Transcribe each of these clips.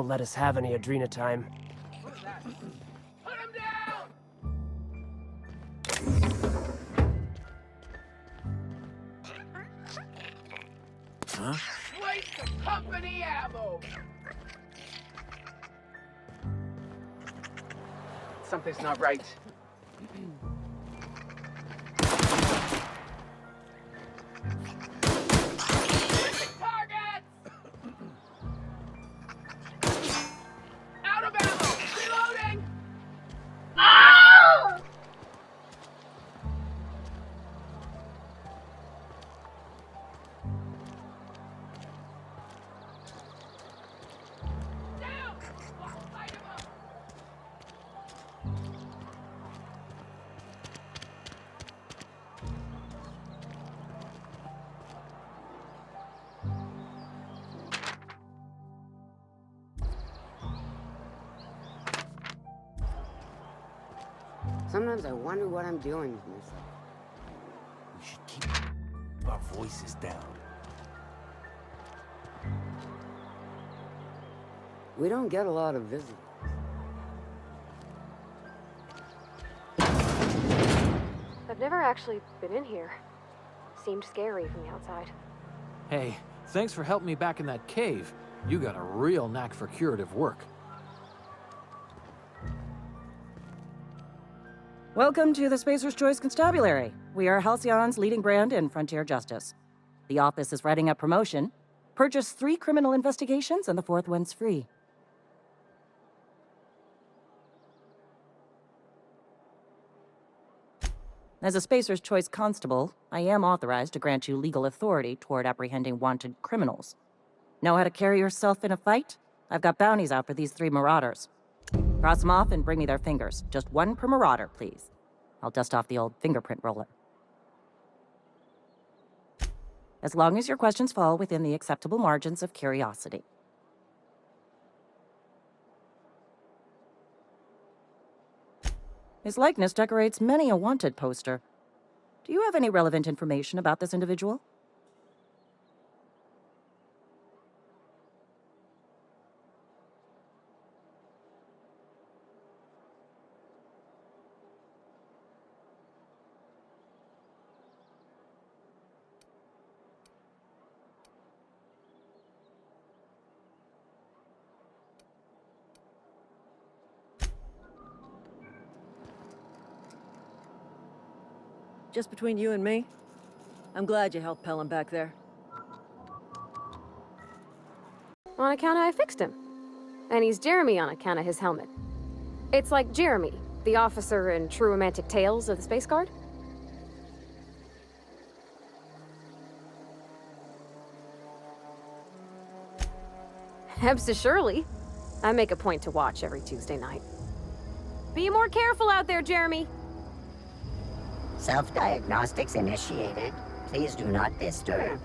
will let us have any Adrena time. Put him down! Huh? Waste of company ammo! Something's not right. Targets! Out of ammo! Reloading! Ah! Down! Light him up! Sometimes I wonder what I'm doing with myself. We should keep our voices down. We don't get a lot of visitors. I've never actually been in here. Seemed scary from the outside. Hey, thanks for helping me back in that cave. You got a real knack for curative work. Welcome to the Spacer's Choice Constabulary. We are Halcyon's leading brand in frontier justice. The office is writing up promotion. Purchase 3 criminal investigations and the 4th one's free. As a Spacer's Choice Constable, I am authorized to grant you legal authority toward apprehending wanted criminals. Know how to carry yourself in a fight? I've got bounties out for these 3 marauders. Cross them off and bring me their fingers. Just 1 per marauder, please. I'll dust off the old fingerprint roller. As long as your questions fall within the acceptable margins of curiosity. His likeness decorates many a wanted poster. Do you have any relevant information about this individual? Just between you and me, I'm glad you helped Pelham back there. On account of I fixed him. And he's Jeremy on account of his helmet. It's like Jeremy, the officer in True Romantic Tales of the Space Guard. Hebs to Shirley. I make a point to watch every Tuesday night. Be more careful out there, Jeremy. Self-diagnostics initiated. Please do not disturb.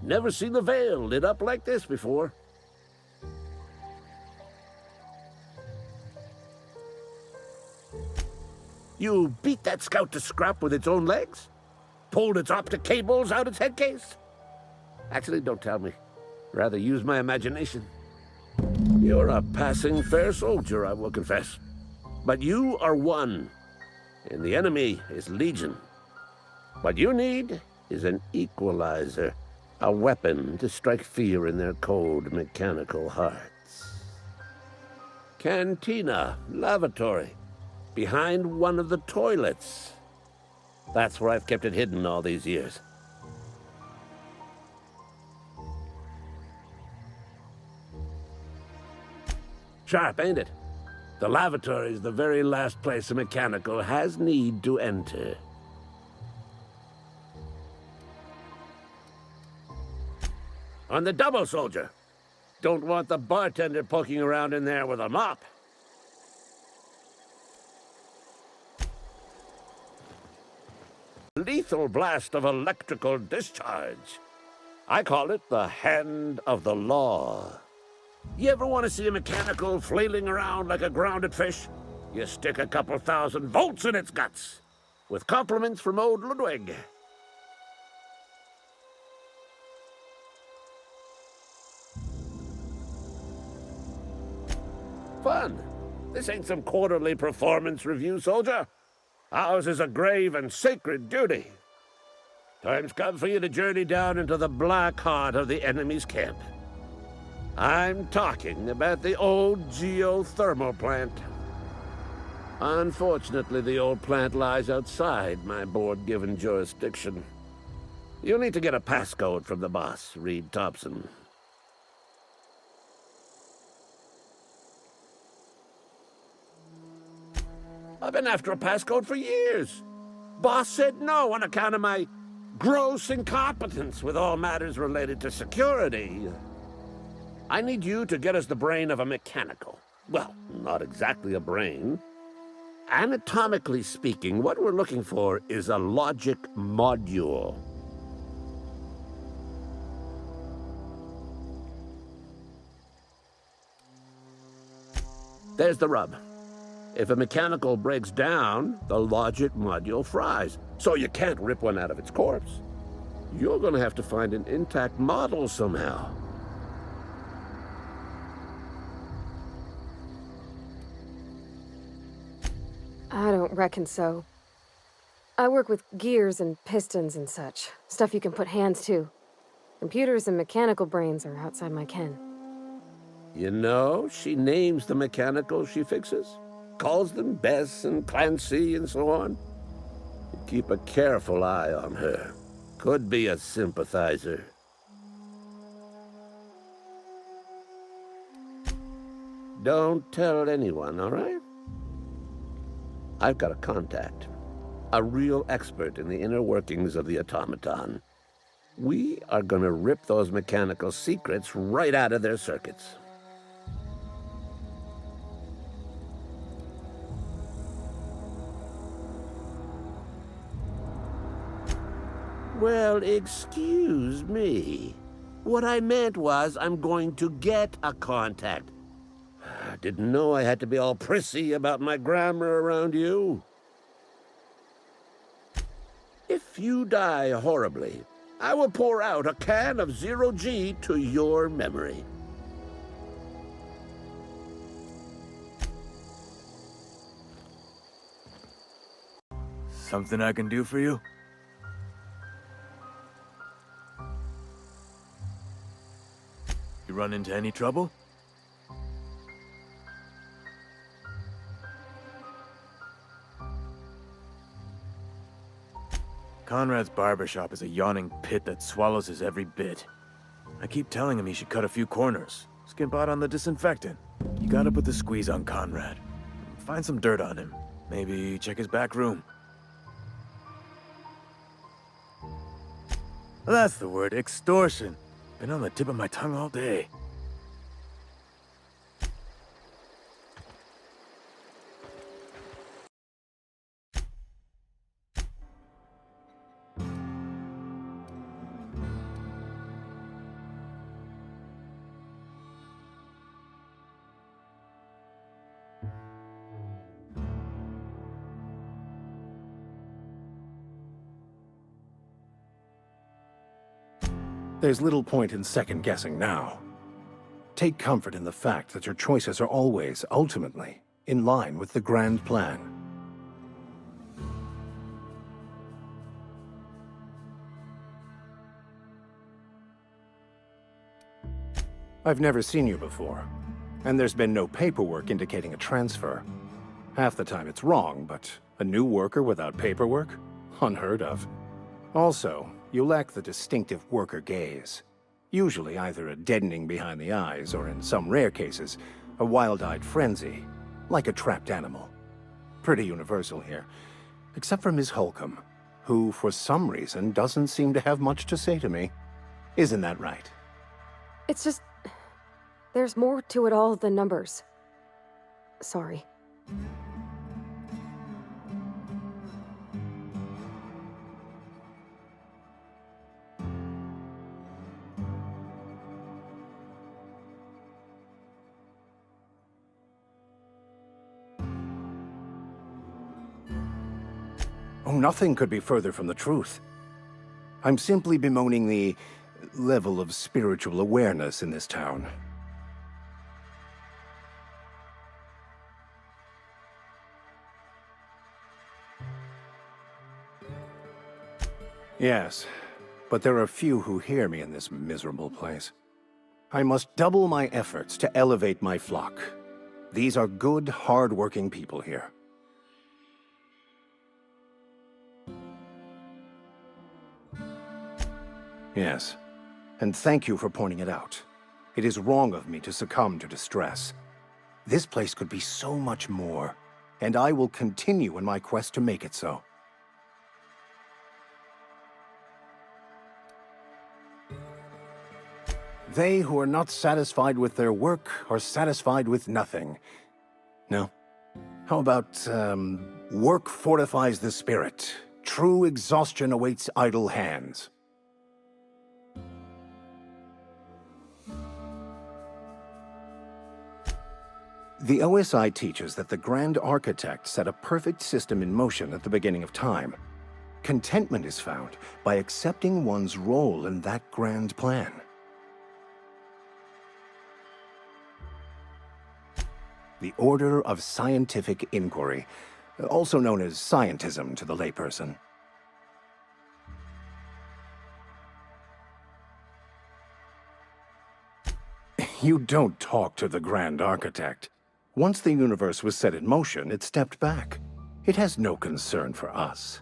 Never seen the Vale lit up like this before. You beat that scout to scrap with its own legs? Pulled its optic cables out its head case? Actually, don't tell me. Rather use my imagination. You're a passing fair soldier, I will confess. But you are one, and the enemy is legion. What you need is an equalizer, a weapon to strike fear in their cold, mechanical hearts. Cantina, lavatory, behind one of the toilets. That's where I've kept it hidden all these years. Sharp, ain't it? The lavatory is the very last place a mechanical has need to enter. On the double, soldier. Don't want the bartender poking around in there with a mop. Lethal blast of electrical discharge. I call it the hand of the law. You ever want to see a mechanical flailing around like a grounded fish? You stick a couple thousand volts in its guts. With compliments from old Ludwig. Fun. This ain't some quarterly performance review, soldier. Ours is a grave and sacred duty. Time's come for you to journey down into the black heart of the enemy's camp. I'm talking about the old geothermal plant. Unfortunately, the old plant lies outside my board-given jurisdiction. You'll need to get a passcode from the boss, Reed Thompson. I've been after a passcode for years. Boss said no on account of my gross incompetence with all matters related to security. I need you to get us the brain of a mechanical. Well, not exactly a brain. Anatomically speaking, what we're looking for is a logic module. There's the rub. If a mechanical breaks down, the logic module fries. So you can't rip one out of its corpse. You're going to have to find an intact model somehow. I don't reckon so. I work with gears and pistons and such. Stuff you can put hands to. Computers and mechanical brains are outside my ken. You know, she names the mechanicals she fixes. Calls them Bess and Clancy and so on. You keep a careful eye on her. Could be a sympathizer. Don't tell anyone, all right? I've got a contact. A real expert in the inner workings of the automaton. We are gonna rip those mechanical secrets right out of their circuits. Well, excuse me. What I meant was I'm going to get a contact. Didn't know I had to be all prissy about my grammar around you. If you die horribly, I will pour out a can of zero-G to your memory. Something I can do for you? You run into any trouble? Conrad's barbershop is a yawning pit that swallows his every bit. I keep telling him he should cut a few corners. Skimp out on the disinfectant. You gotta put the squeeze on Conrad. Find some dirt on him. Maybe check his back room. That's the word, extortion. Been on the tip of my tongue all day. There's little point in second-guessing now. Take comfort in the fact that your choices are always, ultimately, in line with the grand plan. I've never seen you before, and there's been no paperwork indicating a transfer. Half the time it's wrong, but a new worker without paperwork? Unheard of. Also, you lack the distinctive worker gaze. Usually either a deadening behind the eyes, or in some rare cases, a wild-eyed frenzy, like a trapped animal. Pretty universal here, except for Ms. Holcomb, who, for some reason, doesn't seem to have much to say to me. Isn't that right? It's just... there's more to it all than numbers. Sorry. Oh, nothing could be further from the truth. I'm simply bemoaning the level of spiritual awareness in this town. Yes, but there are few who hear me in this miserable place. I must double my efforts to elevate my flock. These are good, hard-working people here. Yes, and thank you for pointing it out. It is wrong of me to succumb to distress. This place could be so much more, and I will continue in my quest to make it so. They who are not satisfied with their work are satisfied with nothing. No? How about, work fortifies the spirit. True exhaustion awaits idle hands. The OSI teaches that the Grand Architect set a perfect system in motion at the beginning of time. Contentment is found by accepting one's role in that grand plan. The Order of Scientific Inquiry, also known as scientism to the layperson. You don't talk to the Grand Architect. Once the universe was set in motion, it stepped back. It has no concern for us.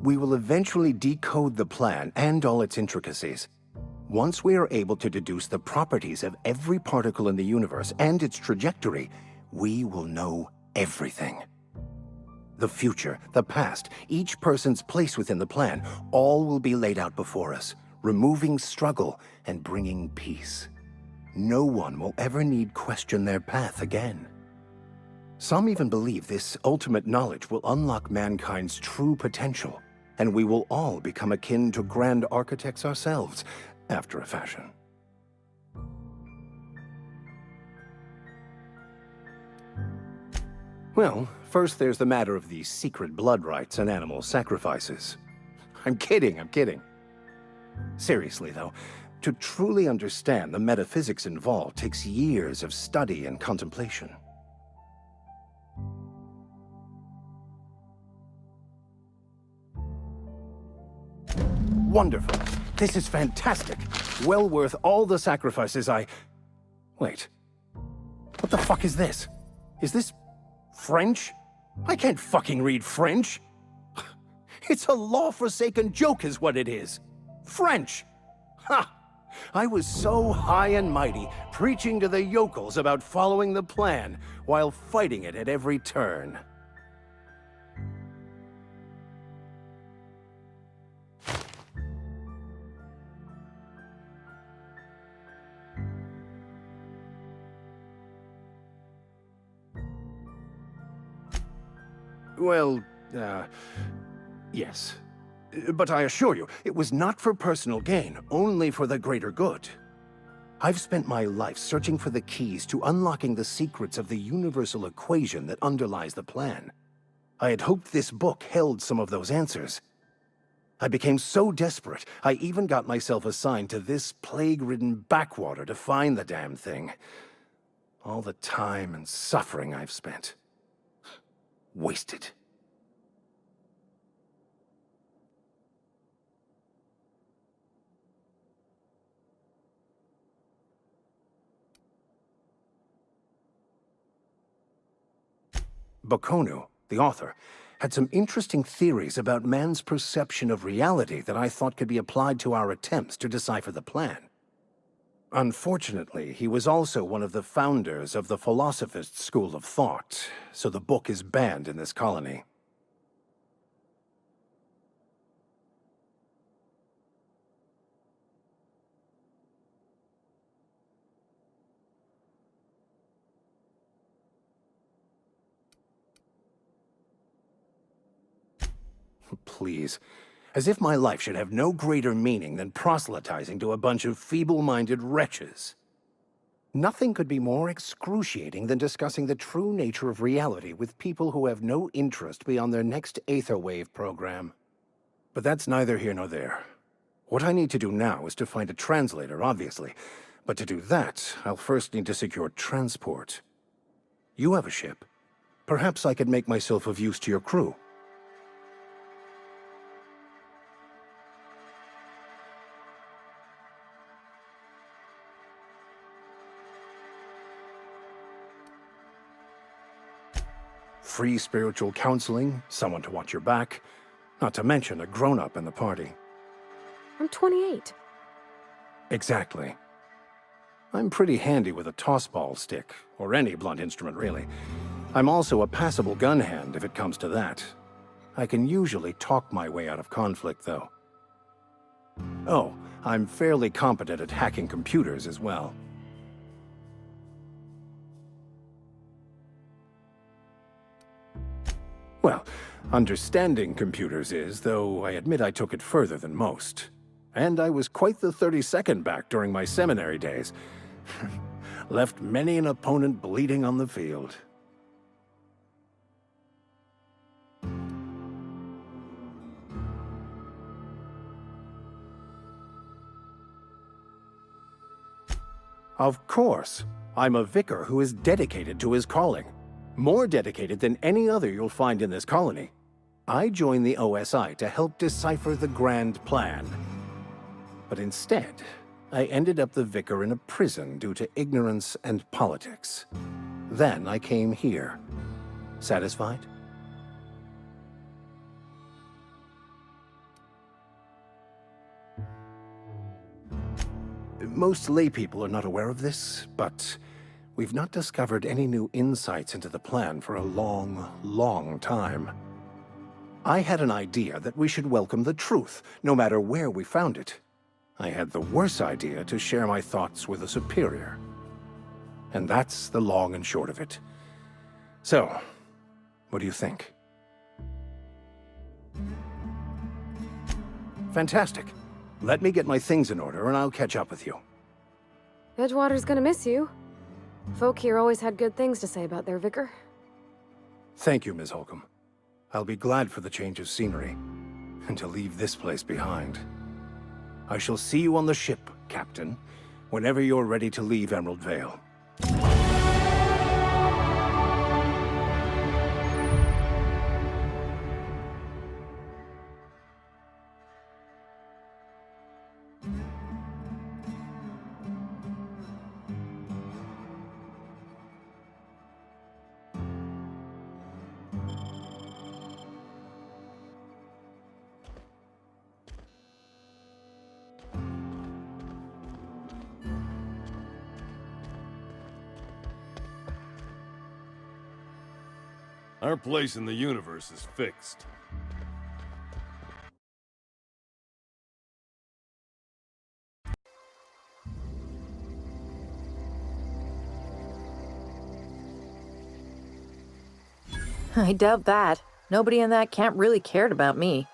We will eventually decode the plan and all its intricacies. Once we are able to deduce the properties of every particle in the universe and its trajectory, we will know everything. The future, the past, each person's place within the plan, all will be laid out before us, removing struggle and bringing peace. No one will ever need question their path again. Some even believe this ultimate knowledge will unlock mankind's true potential, and we will all become akin to Grand Architects ourselves, after a fashion. Well, first there's the matter of the secret blood rites and animal sacrifices. I'm kidding. Seriously, though, to truly understand the metaphysics involved takes years of study and contemplation. Wonderful. This is fantastic. Well worth all the sacrifices Wait. What the fuck is this? Is this French? I can't fucking read French. It's a law-forsaken joke is what it is. French. Ha! I was so high and mighty, preaching to the yokels about following the plan, while fighting it at every turn. Well, yes. But I assure you, it was not for personal gain, only for the greater good. I've spent my life searching for the keys to unlocking the secrets of the universal equation that underlies the plan. I had hoped this book held some of those answers. I became so desperate, I even got myself assigned to this plague-ridden backwater to find the damn thing. All the time and suffering I've spent. Wasted. Bokonu, the author, had some interesting theories about man's perception of reality that I thought could be applied to our attempts to decipher the plan. Unfortunately, he was also one of the founders of the Philosophist school of thought, so the book is banned in this colony. Please. As if my life should have no greater meaning than proselytizing to a bunch of feeble-minded wretches. Nothing could be more excruciating than discussing the true nature of reality with people who have no interest beyond their next Aetherwave program. But that's neither here nor there. What I need to do now is to find a translator, obviously. But to do that, I'll first need to secure transport. You have a ship. Perhaps I could make myself of use to your crew. Free spiritual counseling, someone to watch your back, not to mention a grown-up in the party. I'm 28. Exactly. I'm pretty handy with a tossball stick, or any blunt instrument, really. I'm also a passable gun hand, if it comes to that. I can usually talk my way out of conflict, though. Oh, I'm fairly competent at hacking computers as well. Well, understanding computers is, though I admit I took it further than most. And I was quite the 32nd back during my seminary days. Left many an opponent bleeding on the field. Of course. I'm a vicar who is dedicated to his calling. More dedicated than any other you'll find in this colony. I joined the OSI to help decipher the grand plan. But instead, I ended up the vicar in a prison due to ignorance and politics. Then I came here. Satisfied? Most laypeople are not aware of this, but we've not discovered any new insights into the plan for a long, long time. I had an idea that we should welcome the truth, no matter where we found it. I had the worse idea to share my thoughts with a superior. And that's the long and short of it. So, what do you think? Fantastic. Let me get my things in order and I'll catch up with you. Edgewater's gonna miss you. Folk here always had good things to say about their vicar. Thank you, Ms. Holcomb. I'll be glad for the change of scenery, and to leave this place behind. I shall see you on the ship, Captain, whenever you're ready to leave Emerald Vale. Our place in the universe is fixed. I doubt that. Nobody in that camp really cared about me.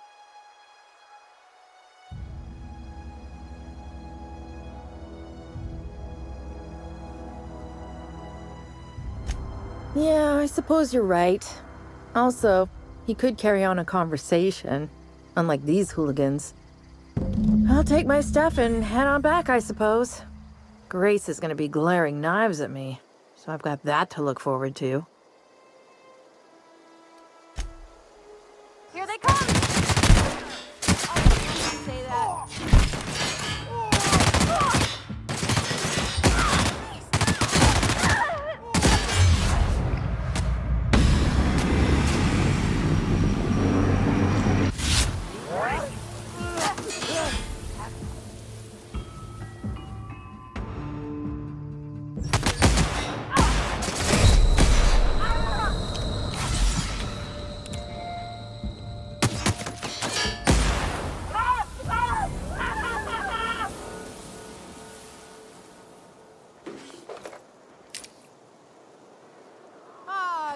Yeah, I suppose you're right. Also, he could carry on a conversation, unlike these hooligans. I'll take my stuff and head on back, I suppose. Grace is gonna be glaring knives at me, so I've got that to look forward to. Here they come! Say that.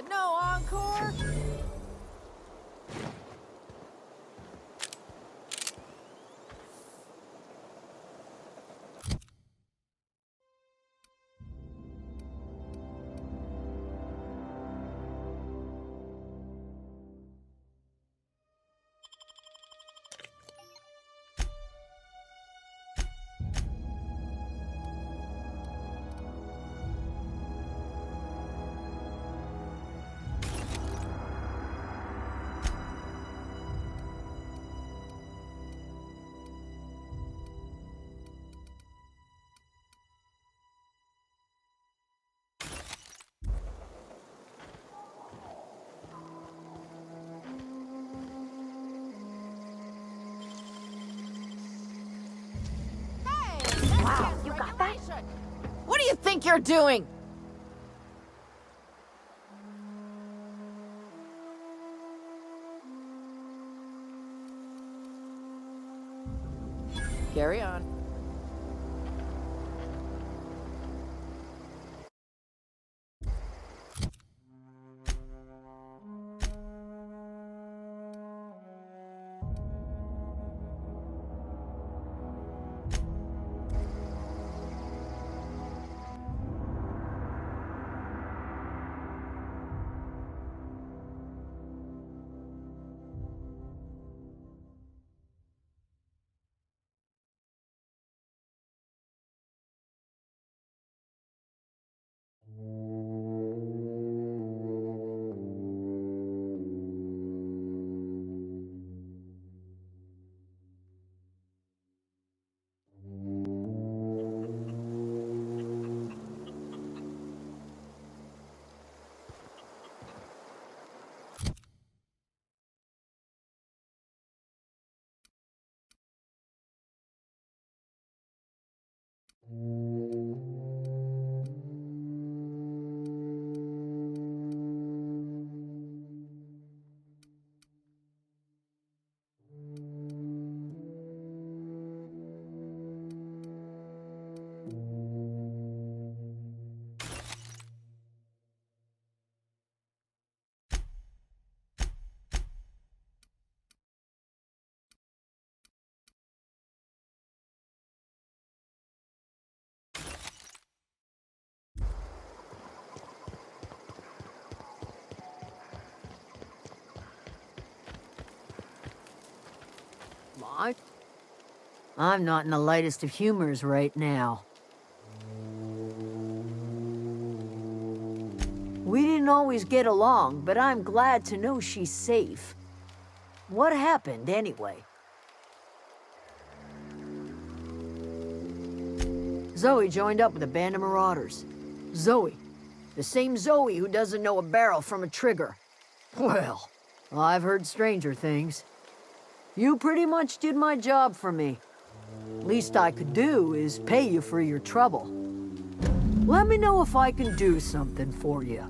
No encore? Wow, you got that? What do you think you're doing? Carry on. I'm not in the lightest of humors right now. We didn't always get along, but I'm glad to know she's safe. What happened, anyway? Zoe joined up with a band of marauders. Zoe. The same Zoe who doesn't know a barrel from a trigger. Well, I've heard stranger things. You pretty much did my job for me. Least I could do is pay you for your trouble. Let me know if I can do something for you.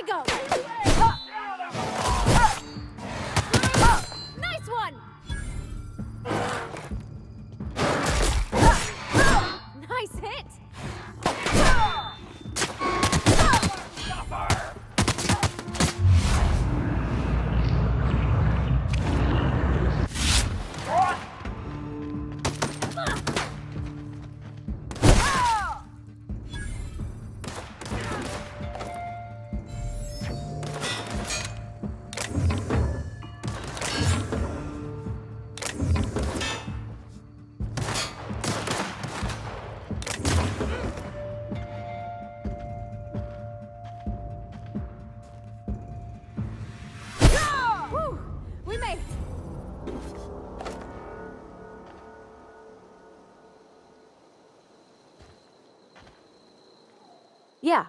we go! Nice one! Nice hit! Whew, we made it! Yeah,